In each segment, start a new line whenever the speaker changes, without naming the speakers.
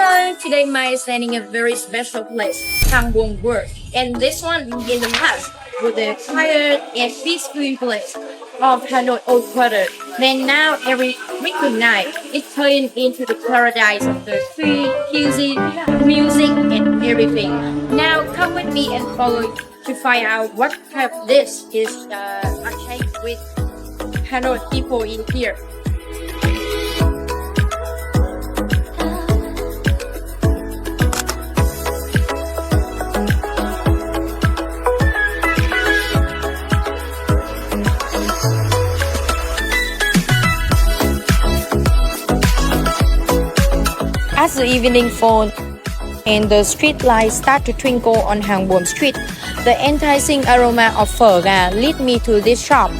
Hello, today Mai is standing at a very special place, Hàng Buồm. And this one in the past was the quiet and peaceful place of Hanoi old quarter. Then now every weekend night it turned into the paradise of the food, music and everything. Now come with me and follow to find out what type of this is achieved with Hanoi people in here. As the evening falls and the street lights start to twinkle on Hàng Buồm Street, the enticing aroma of phở gà lead me to this shop.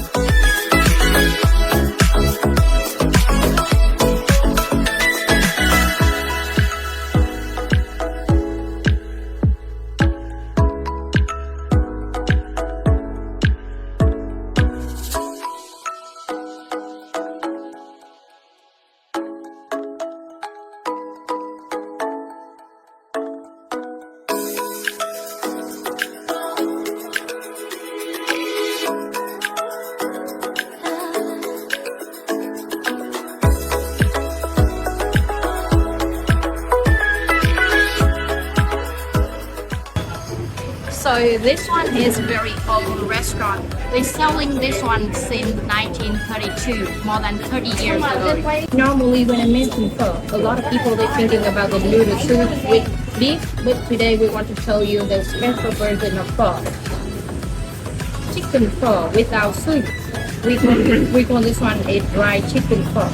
So this one is very old restaurant. They're selling this one since 1932, more than 30 years ago. Normally when I mention pho, a lot of people they're thinking about the noodle soup with beef, but today we want to tell you the special version of pho. Chicken pho without soup. We call this one a dry chicken pho.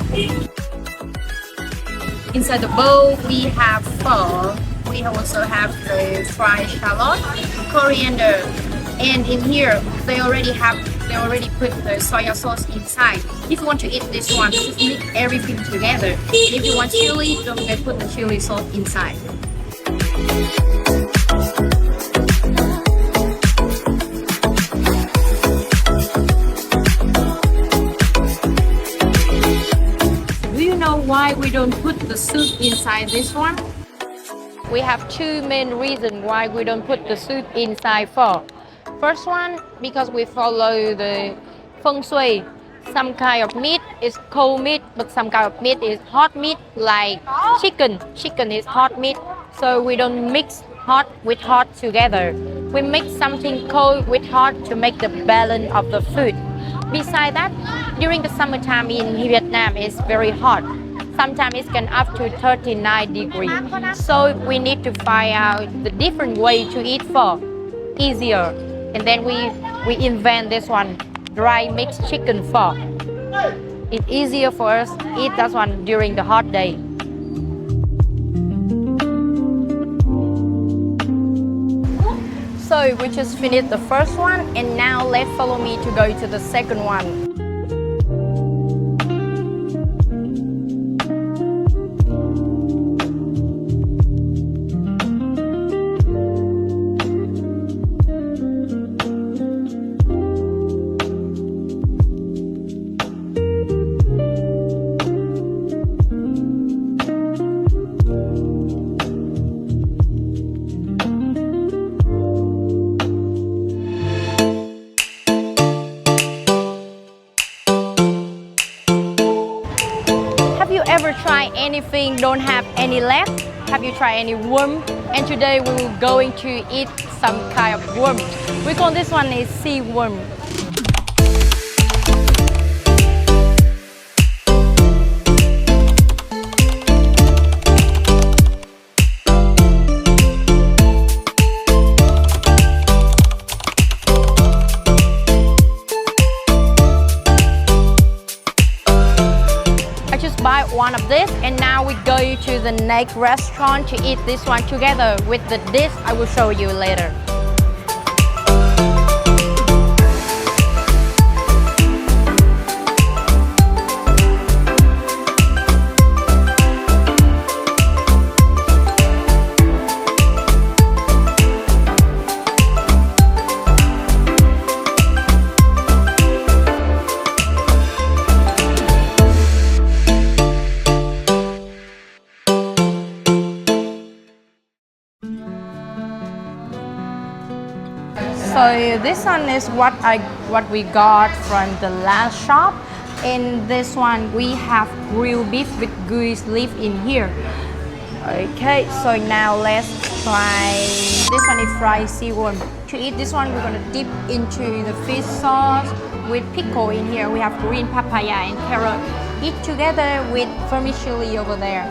Inside the bowl we have pho. We also have the fried shallot, coriander, and in here they already put the soya sauce inside. If you want to eat this one, just mix everything together. If you want chili, don't forget put the chili sauce inside. Do you know why we don't put the soup inside this one? We have two main reasons why we don't put the soup inside pho. First one, because we follow the feng shui. Some kind of meat is cold meat, but some kind of meat is hot meat, like chicken. Chicken is hot meat, so we don't mix hot with hot together. We mix something cold with hot to make the balance of the food. Besides that, during the summertime in Vietnam, it's very hot. Sometimes it can up to 39 degrees. So we need to find out the different way to eat pho easier. And then we invent this one, dry mixed chicken pho. It's easier for us to eat that one during the hot day. So we just finished the first one and now let's follow me to go to the second one. Ever try anything don't have any leg? Have you tried any worm? And today we will going to eat some kind of worm. We call this one a sea worm. Buy one of this and now we go to the next restaurant to eat this one together with the dish I will show you later. So this one is what we got from the last shop. In this one we have grilled beef with goose leaf in here. Okay, so now let's try this one is fried seaworm. To eat this one we're gonna dip into the fish sauce with pickle in here. We have green papaya and carrot. Eat together with vermicelli over there.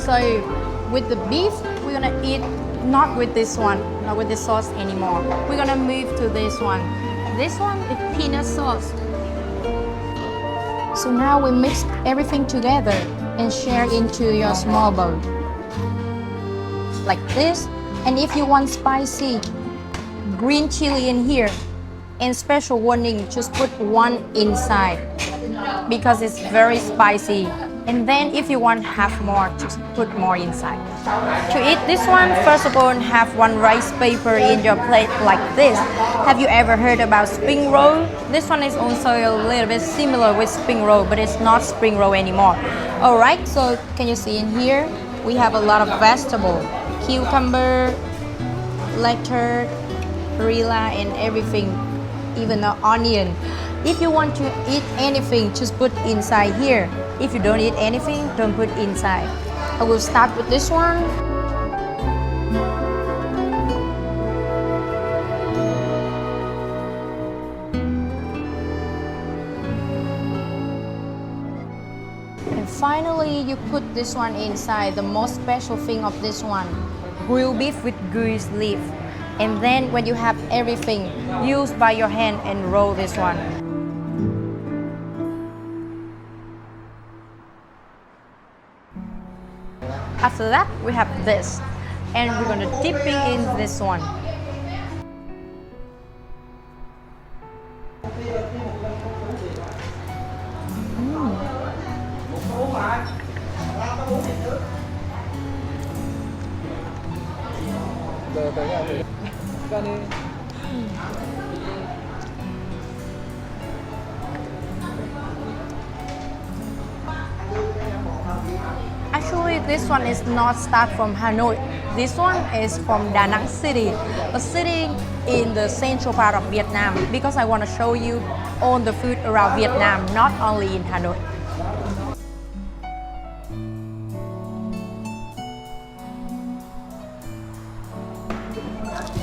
So with the beef, we're gonna eat not with this one, not with the sauce anymore. We're gonna move to this one. This one is peanut sauce. So now we mix everything together and share into your small bowl. Like this. And if you want spicy, green chili in here. And special warning, just put one inside because it's very spicy. And then if you want have more, just put more inside. To eat this one, first of all, have one rice paper in your plate like this. Have you ever heard about spring roll? This one is also a little bit similar with spring roll, but it's not spring roll anymore. Alright, so can you see in here? We have a lot of vegetable. Cucumber, lettuce, perilla, and everything. Even the onion. If you want to eat anything, just put inside here. If you don't eat anything, don't put inside. I will start with this one. And finally, you put this one inside. The most special thing of this one, grilled beef with goose leaf. And then when you have everything, use by your hand and roll this one. After that, we have this. And we're gonna dipping in this one. Actually, this one is not start from Hanoi. This one is from Da Nang City, a city in the central part of Vietnam, because I want to show you all the food around Vietnam, not only in Hanoi.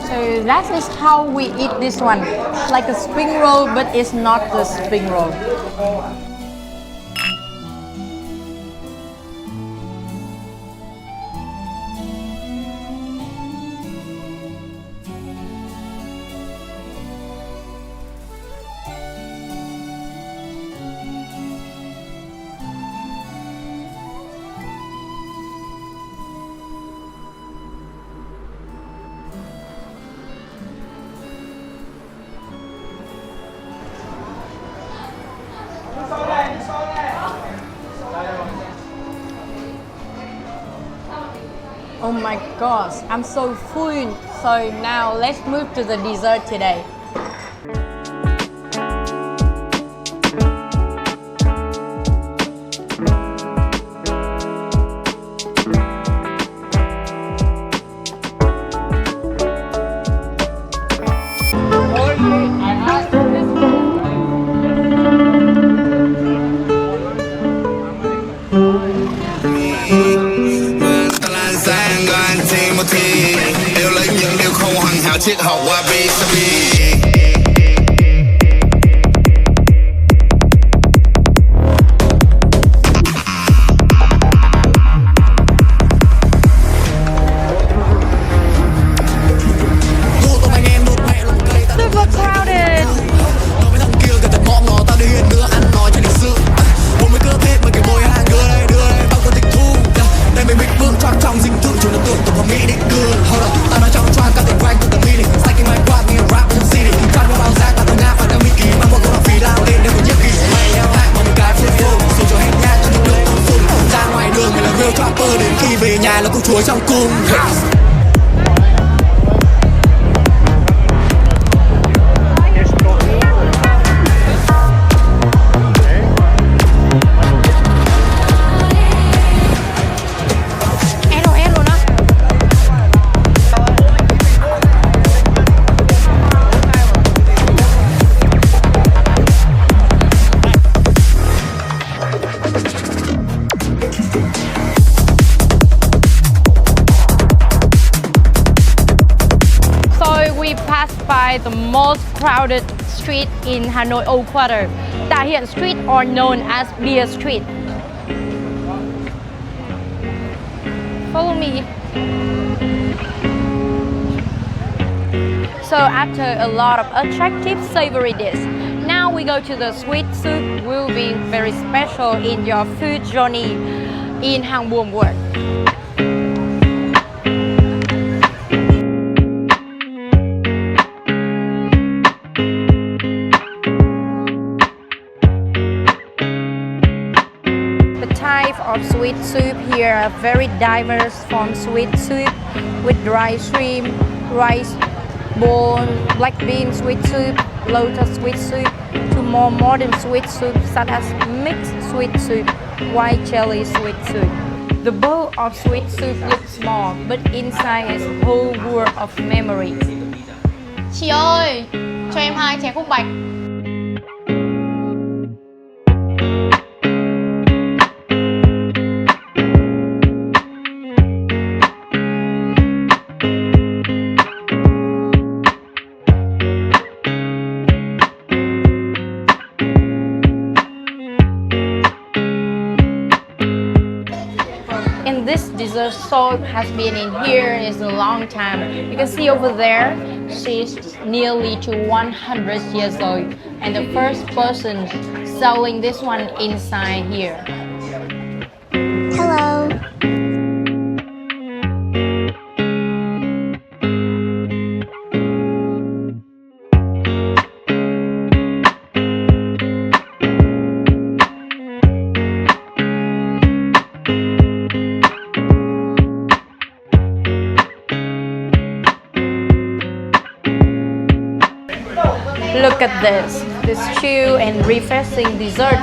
So that is how we eat this one, like a spring roll, but it's not the spring roll. Oh my gosh, I'm so full. So now let's move to the dessert today.
triết học wabi sabi.
Super crowded.
Trong dinh thự chúng nó tưởng tổng hợp mỹ định cư. Hold up, tao nói trong choang các tình quanh từ tầng mini. Stacking my quad, me and rap trong city.
find the most crowded street in Hanoi Old Quarter, Ta Hien Street, or known as Beer Street. Follow me. So after a lot of attractive savory dishes, now we go to the sweet soup. Will be very special in your food journey in Hàng Buồm world. Of sweet soup here are very diverse, from sweet soup with dry shrimp, rice bone, black bean sweet soup, lotus sweet soup, to more modern sweet soup such as mixed sweet soup, white chili sweet soup. The bowl of sweet soup looks small, but inside is a whole world of memories. Chị ơi, cho em 2 chè khúc bạch. And this dessert shop has been in here is a long time. You can see over there, she's nearly to 100 years old. And the first person selling this one inside here.
Hello.
Look at this chill and refreshing dessert.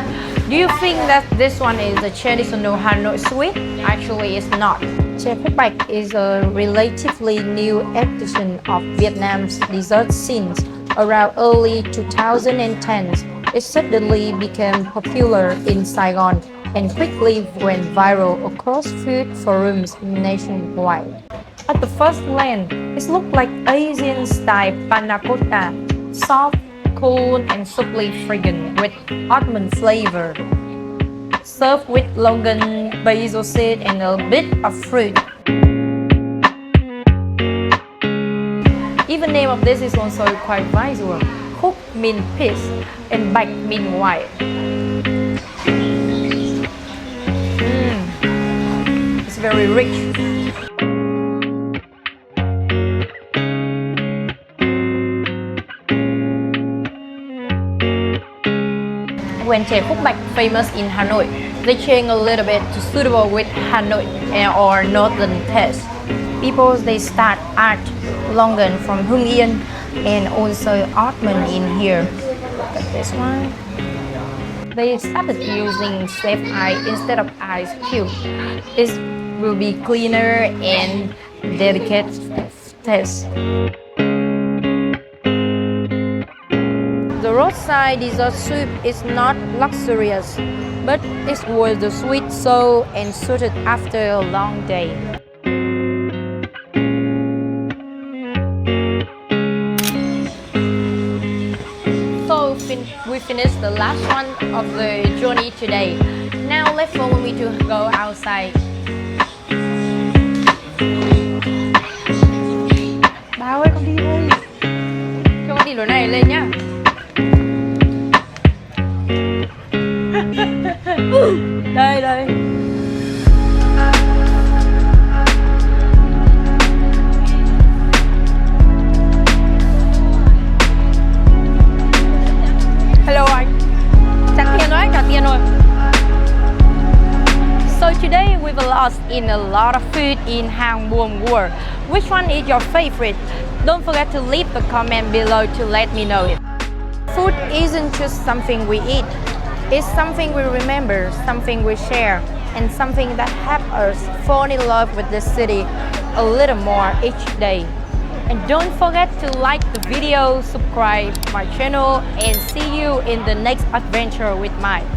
Do you think that this one is a traditional Hanoi sweet? Actually, it's not. Chè Khúc Bạch is a relatively new addition of Vietnam's dessert scene. Around early 2010s, it suddenly became popular in Saigon and quickly went viral across food forums nationwide. At the first glance, it looked like Asian-style panna cotta, soft, cool, and subtly fragrant with almond flavor. Served with longan, basil seed, and a bit of fruit. Even name of this is also quite visual. Khúc means peace, and Bạch means white. It's very rich. When Chè Khúc Bạch famous in Hanoi, they change a little bit to suitable with Hanoi or northern taste. People they start add longan from Hưng Yên and also almond in here. Look at this one. They started using shaved ice instead of ice cube. It will be cleaner and delicate taste. The roadside dessert soup is not luxurious, but it's worth the sweet soul and suited after a long day. So we finished the last one of the journey today. Now let's follow me to go outside. Bà ơi, con đi thôi. Cho con đi lối này lên nhá. Đây đây. Hello anh. Trả tiền rồi, trả tiền rồi. So today we've lost in a lot of food in Hàng Buồm world. Which one is your favorite? Don't forget to leave the comment below to let me know it. Food isn't just something we eat. It's something we remember, something we share, and something that helps us fall in love with the city a little more each day. And don't forget to like the video, subscribe my channel, and see you in the next adventure with mine.